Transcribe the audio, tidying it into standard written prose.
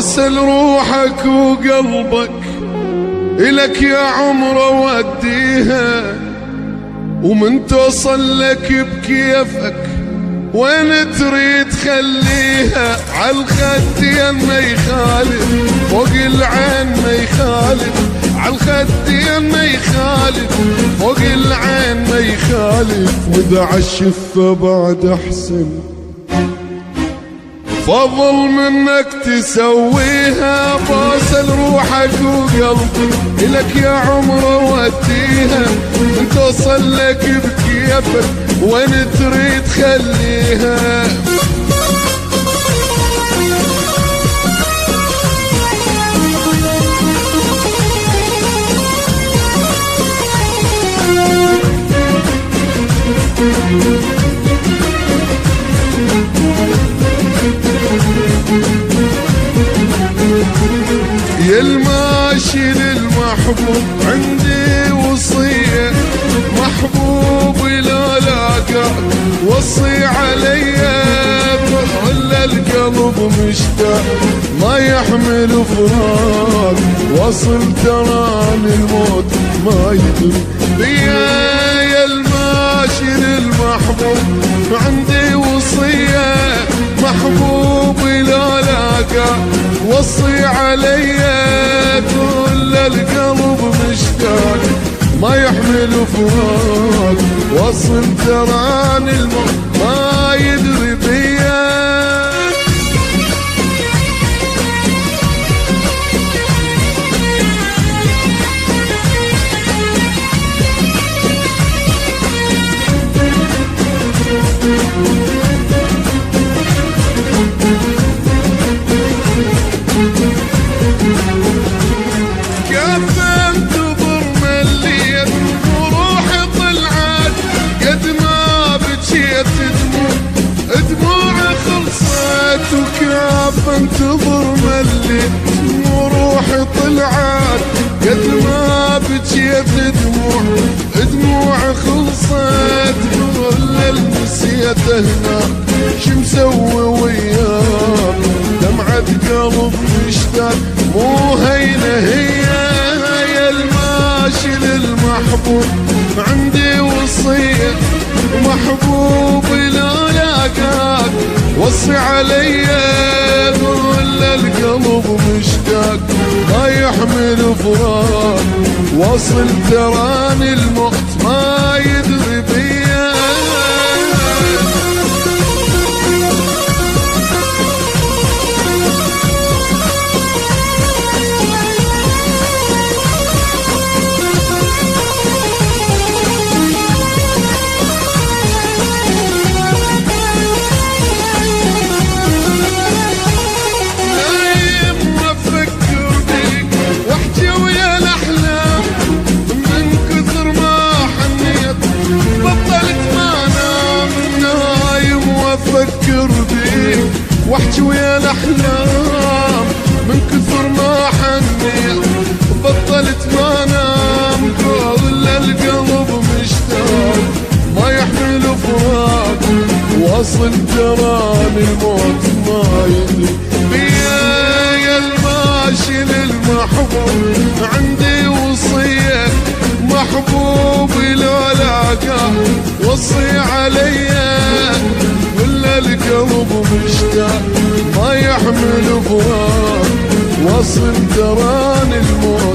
واسل روحك وقلبك إلك يا عمر وديها، ومن توصل لك بكيفك وين تريد خليها. عالخد يما يخالف فوق العين ما يخالف، عالخد يما يخالف فوق العين ما يخالف. واذا عالشفة بعد احسن فضل منك تسويها. بوصل روحك وقلبك إلك يا عمر وديها، من توصل لك بكيفك وين تريد خليها. يا الماشي للمحبوب عندي وصية، محبوبي لا لاقاك وصي عليا. ولا القلب مشتاق ما يحمل فراق، وصل تراني الموت ما يدري بيا. يا الماشي للمحبوب عندي وصية، محبوبي لا لاقاك وصي عليا. كل القلب مشتاق ما يحمل فراق، وصل تراني الموت ما يدري بيا. وكاف انتظر مليت وروحي طلعت قد ما بجيت دموع خلصت. كل نسيت هناك شمسوي وياك، دمعة قلب مشتاق مو هينة هي. يا الماشي للمحبوب عندي وصية، محبوبي لا لاقاك وصي عليا. كل القلب مشتاق ما يحمل فراق، وصل تراني الموت ما يدري بيا. واحكي ويا الاحلام من كثر ما حنيت بطلت ما انام. كل القلب مشتاق ما يحمل فراق، واصل تراني الموت ما يدري بيا. يا الماشي للمحبوب عندي وصية، محبوبي لا لاقاه وصي عليا. كل القلب مشتاق ما يحمل فراق، وصل تراني الموت